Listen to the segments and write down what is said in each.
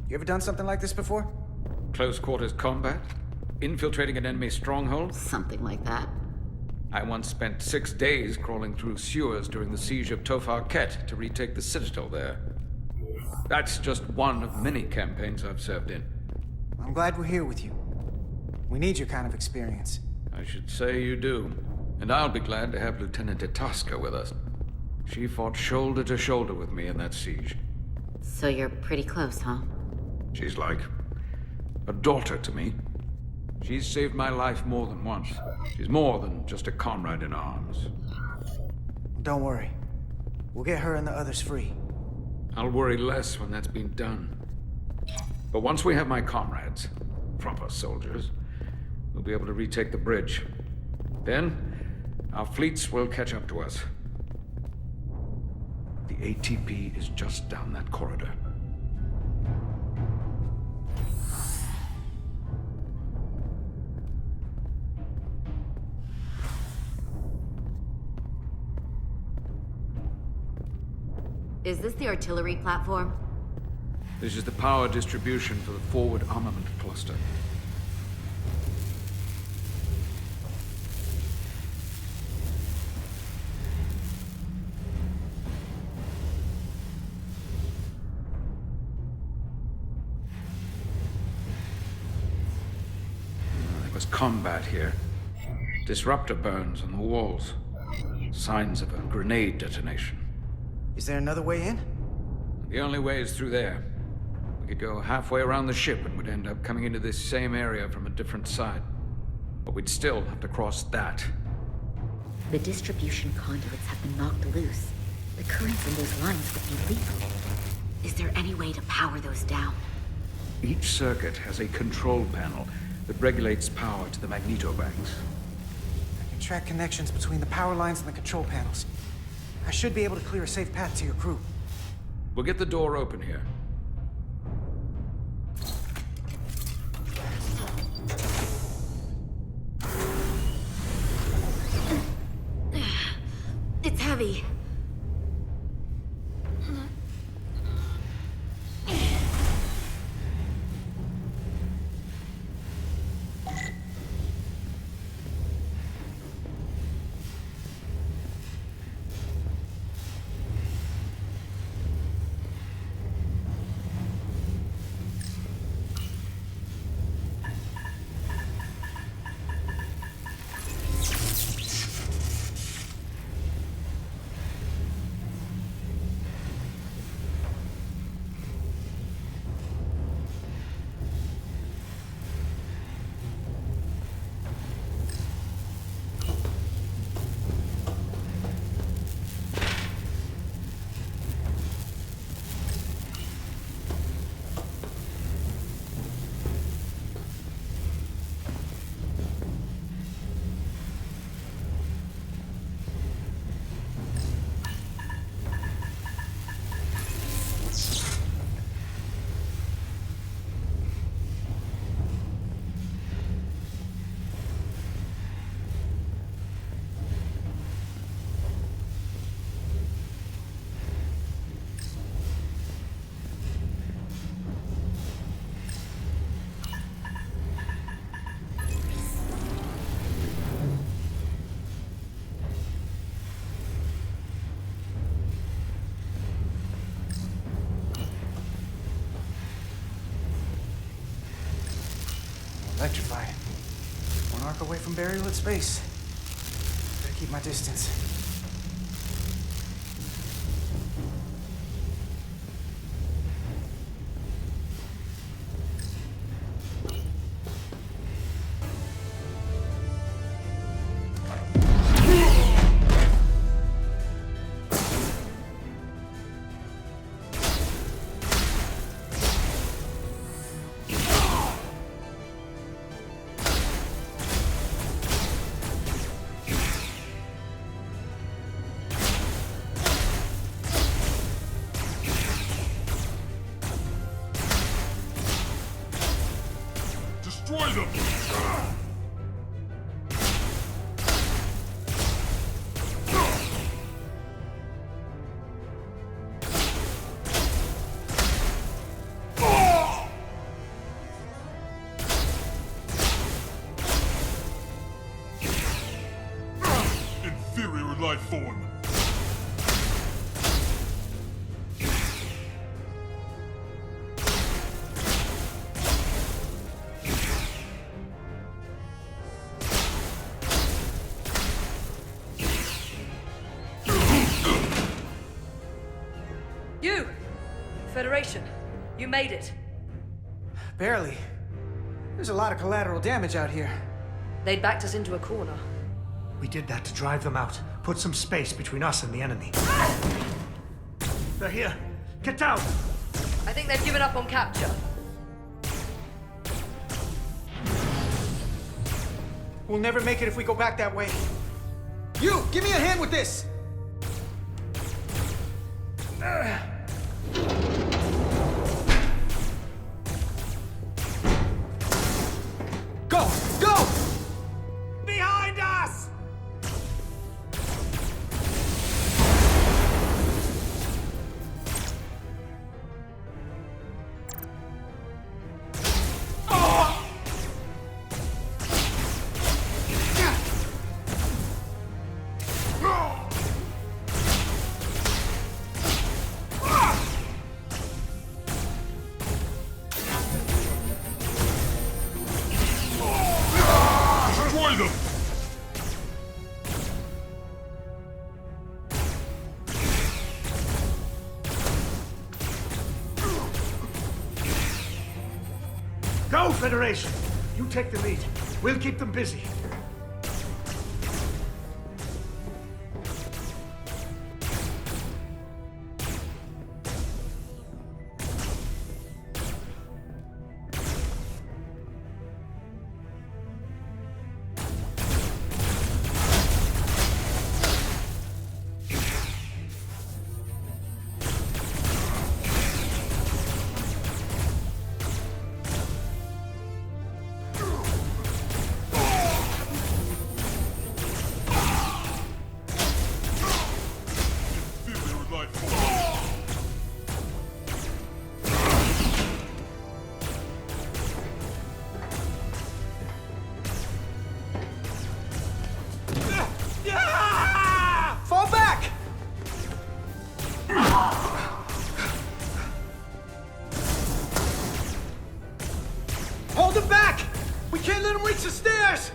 You ever done something like this before? Close quarters combat? Infiltrating an enemy stronghold? Something like that. I once spent 6 days crawling through sewers during the siege of Tofar Ket to retake the citadel there. That's just one of many campaigns I've served in. I'm glad we're here with you. We need your kind of experience. I should say you do. And I'll be glad to have Lieutenant Itasca with us. She fought shoulder to shoulder with me in that siege. So you're pretty close, huh? She's like a daughter to me. She's saved my life more than once. She's more than just a comrade in arms. Don't worry. We'll get her and the others free. I'll worry less when that's been done. But once we have my comrades, proper soldiers, we'll be able to retake the bridge. Then, our fleets will catch up to us. The ATP is just down that corridor. Is this the artillery platform? This is the power distribution for the forward armament cluster. There was combat here. Disruptor burns on the walls. Signs of a grenade detonation. Is there another way in? The only way is through there. We could go halfway around the ship and would end up coming into this same area from a different side. But we'd still have to cross that. The distribution conduits have been knocked loose. The currents in those lines would be lethal. Is there any way to power those down? Each circuit has a control panel that regulates power to the magnetobanks. I can track connections between the power lines and the control panels. I should be able to clear a safe path to your crew. We'll get the door open here. It's heavy. Electrified. One arc away from burial at space. Better keep my distance. Destroy them! Federation, you made it. Barely. There's a lot of collateral damage out here. They'd backed us into a corner. We did that to drive them out. Put some space between us and the enemy. They're here. Get down! I think they've given up on capture. We'll never make it if we go back that way. You, give me a hand with this! Go! Go! Behind us! Destroy them! Go, Federation! You take the lead. We'll keep them busy. Feel your life. Fall back! Hold him back! We can't let him reach the stairs!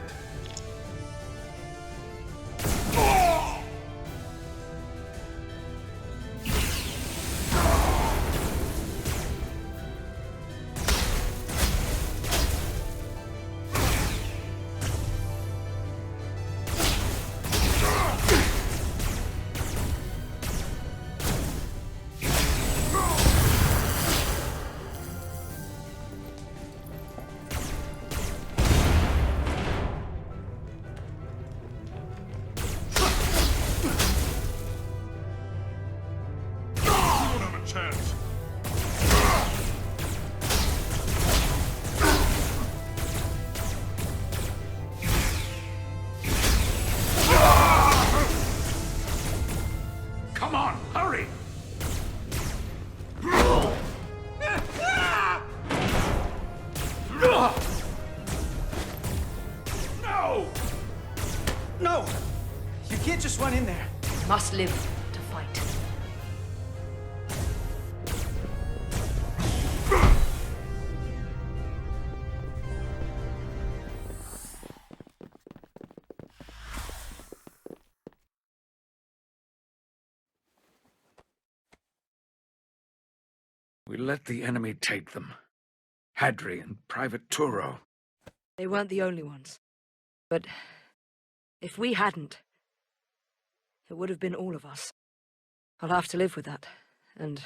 You don't have a chance. Come on, hurry! No! No! You can't just run in there. Must live to fight. We let the enemy take them. Hadri and Private Turo. They weren't the only ones. But if we hadn't, it would have been all of us. I'll have to live with that, and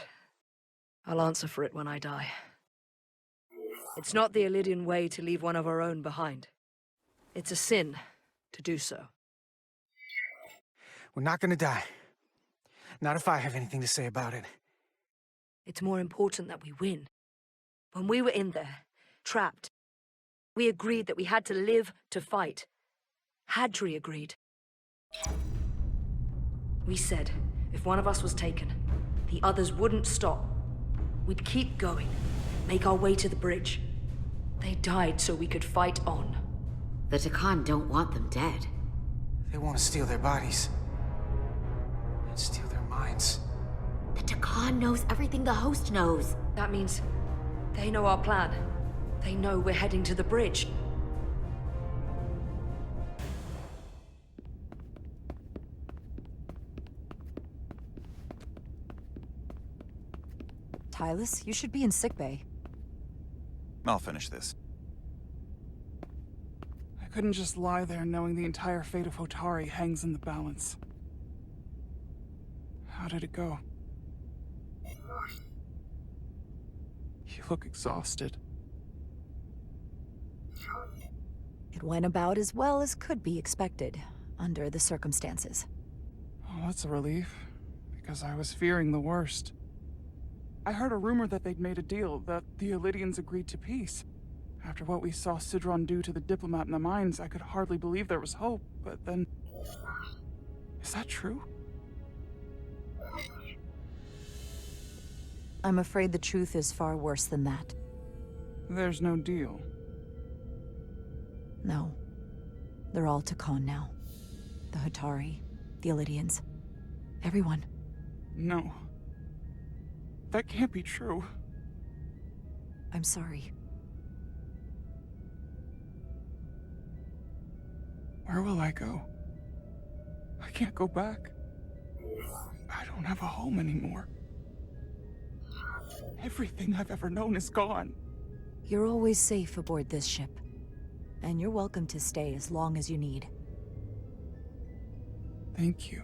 I'll answer for it when I die. It's not the Illydian way to leave one of our own behind. It's a sin to do so. We're not gonna die. Not if I have anything to say about it. It's more important that we win. When we were in there, trapped, we agreed that we had to live to fight. Hadri agreed. We said, if one of us was taken, the others wouldn't stop. We'd keep going, make our way to the bridge. They died so we could fight on. The Takan don't want them dead. They want to steal their bodies. And steal their minds. The Takan knows everything the host knows. That means they know our plan. They know we're heading to the bridge. Hylas. You should be in sickbay. I'll finish this. I couldn't just lie there knowing the entire fate of Hotari hangs in the balance. How did it go? You look exhausted. It went about as well as could be expected, under the circumstances. Oh, that's a relief, because I was fearing the worst. I heard a rumor that they'd made a deal, that the Elydians agreed to peace. After what we saw Sidron do to the diplomat in the mines, I could hardly believe there was hope, but then... Is that true? I'm afraid the truth is far worse than that. There's no deal. No. They're all Takan now. The Hotari, the Elydians, everyone. No. That can't be true. I'm sorry. Where will I go? I can't go back. I don't have a home anymore. Everything I've ever known is gone. You're always safe aboard this ship. And you're welcome to stay as long as you need. Thank you.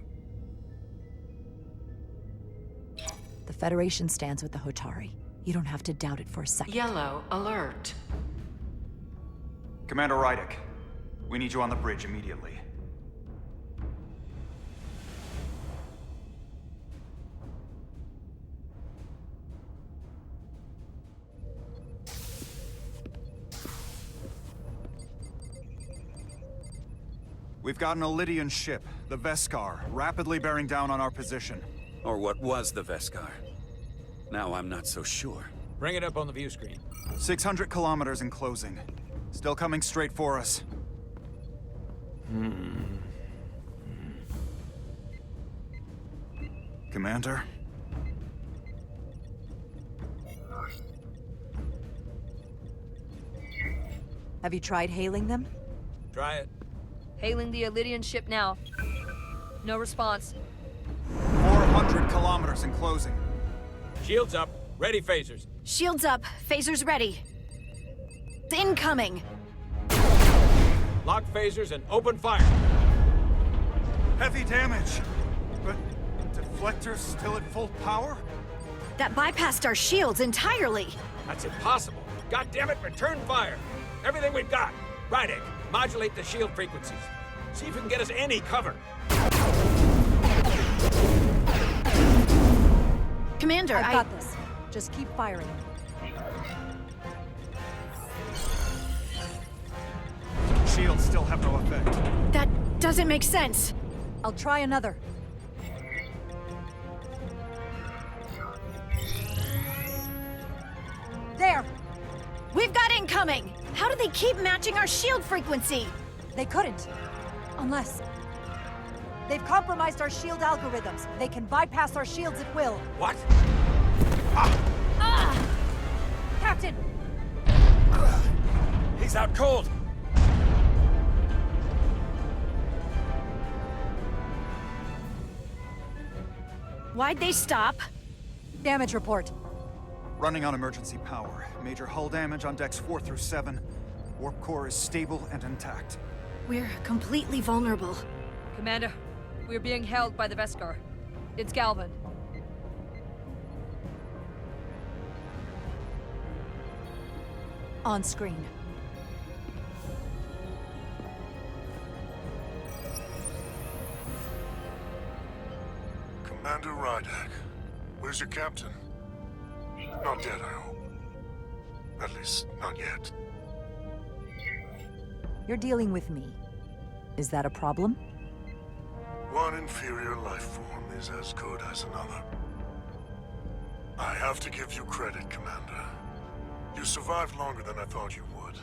The Federation stands with the Hotari. You don't have to doubt it for a second. Yellow alert. Commander Rydick, we need you on the bridge immediately. We've got an Elydian ship, the Veskar, rapidly bearing down on our position. Or what was the Veskar. Now I'm not so sure. Bring it up on the view screen. 600 kilometers in closing. Still coming straight for us. Commander? Have you tried hailing them? Try it. Hailing the Elydian ship now. No response. 400 kilometers in closing. Shields up. Ready phasers. Shields up. Phasers ready. Incoming. Lock phasers and open fire. Heavy damage. But deflectors still at full power? That bypassed our shields entirely. That's impossible. God damn it, return fire. Everything we've got. Rydick, modulate the shield frequencies. See if we can get us any cover. Commander, I've got this. Just keep firing. Shields still have no effect. That doesn't make sense. I'll try another. There! We've got incoming! How do they keep matching our shield frequency? They couldn't. Unless... They've compromised our shield algorithms. They can bypass our shields at will. What? Captain! He's out cold. Why'd they stop? Damage report. Running on emergency power. Major hull damage on decks 4 through 7. Warp core is stable and intact. We're completely vulnerable. Commander, we're being held by the Veskar. It's Galvin. On screen. Commander Rydick, where's your captain? Not dead, I hope. At least, not yet. You're dealing with me. Is that a problem? One inferior life form is as good as another. I have to give you credit, Commander. You survived longer than I thought you would.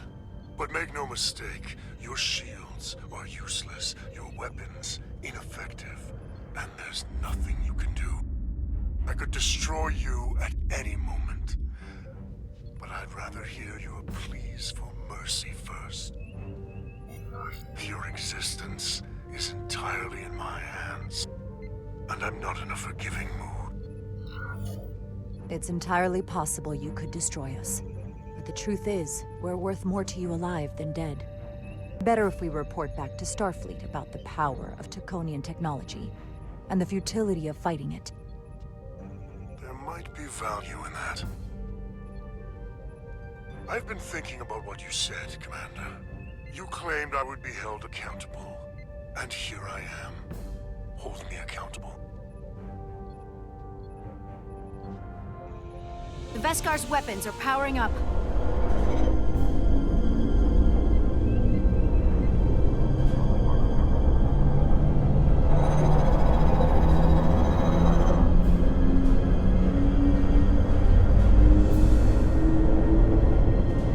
But make no mistake, your shields are useless, your weapons ineffective, and there's nothing you can do. I could destroy you at any moment. But I'd rather hear your pleas for mercy first. Your existence is entirely in my hands, and I'm not in a forgiving mood. It's entirely possible you could destroy us. But the truth is, we're worth more to you alive than dead. Better if we report back to Starfleet about the power of Taconian technology, and the futility of fighting it. There might be value in that. I've been thinking about what you said, Commander. You claimed I would be held accountable. And here I am. Hold me accountable. The Veskar's weapons are powering up.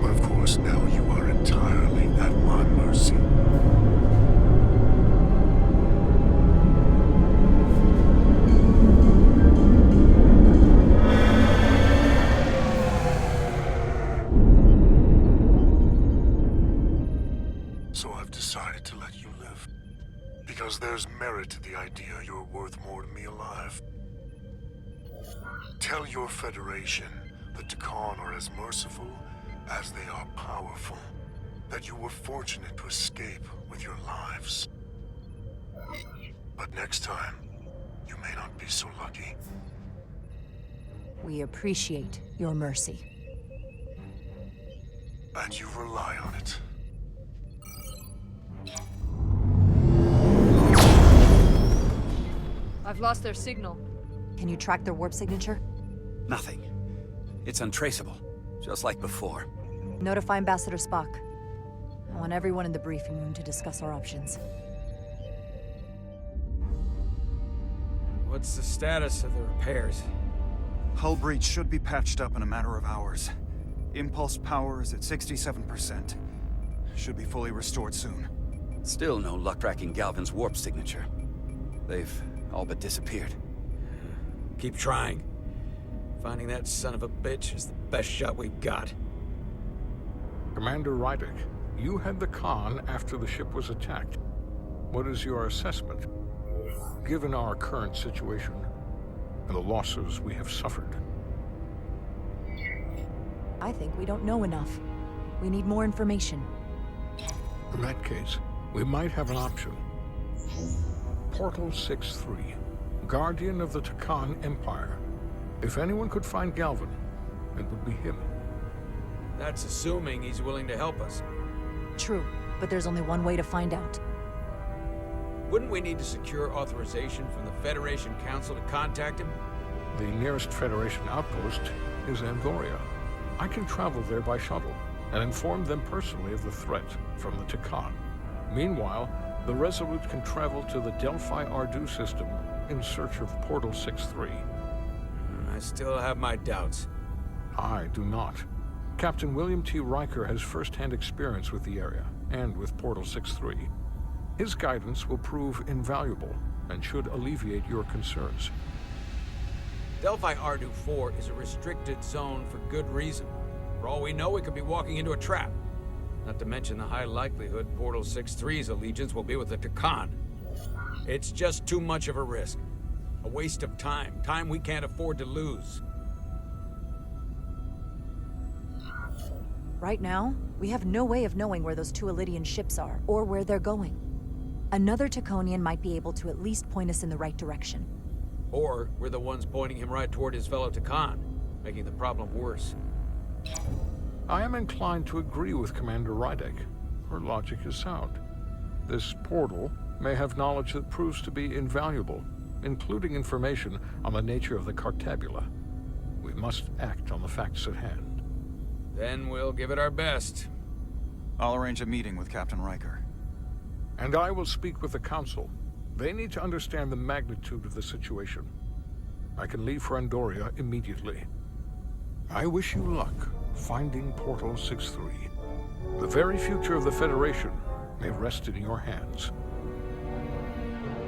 But of course, now you are entirely at my mercy. So I've decided to let you live. Because there's merit to the idea you're worth more to me alive. Tell your Federation that Takan are as merciful as they are powerful. That you were fortunate to escape with your lives. But next time, you may not be so lucky. We appreciate your mercy. And you rely on it. I've lost their signal. Can you track their warp signature? Nothing. It's untraceable, just like before. Notify Ambassador Spock. I want everyone in the briefing room to discuss our options. What's the status of the repairs? Hull breach should be patched up in a matter of hours. Impulse power is at 67%. Should be fully restored soon. Still no luck tracking Galvin's warp signature. They've all but disappeared. Keep trying. Finding that son of a bitch is the best shot we've got. Commander Rydick, you had the con after the ship was attacked. What is your assessment, given our current situation and the losses we have suffered? I think we don't know enough. We need more information. In that case, we might have an option. Portal 6-3, Guardian of the Takan Empire. If anyone could find Galvin, it would be him. That's assuming he's willing to help us. True, but there's only one way to find out. Wouldn't we need to secure authorization from the Federation Council to contact him? The nearest Federation outpost is Andoria. I can travel there by shuttle and inform them personally of the threat from the Takan. Meanwhile, the Resolute can travel to the Delphi Ardu system in search of Portal 6-3. I still have my doubts. I do not. Captain William T. Riker has first-hand experience with the area and with Portal 6-3. His guidance will prove invaluable and should alleviate your concerns. Delphi Ardu 4 is a restricted zone for good reason. For all we know, we could be walking into a trap. Not to mention the high likelihood Portal 6-3's allegiance will be with the Takan. It's just too much of a risk. A waste of time. Time we can't afford to lose. Right now, we have no way of knowing where those two Elydian ships are, or where they're going. Another Taconian might be able to at least point us in the right direction. Or we're the ones pointing him right toward his fellow Takan, making the problem worse. I am inclined to agree with Commander Rydick. Her logic is sound. This portal may have knowledge that proves to be invaluable, including information on the nature of the Cartabula. We must act on the facts at hand. Then we'll give it our best. I'll arrange a meeting with Captain Riker. And I will speak with the Council. They need to understand the magnitude of the situation. I can leave for Andoria immediately. I wish you luck finding Portal 6-3. The very future of the Federation may rest in your hands.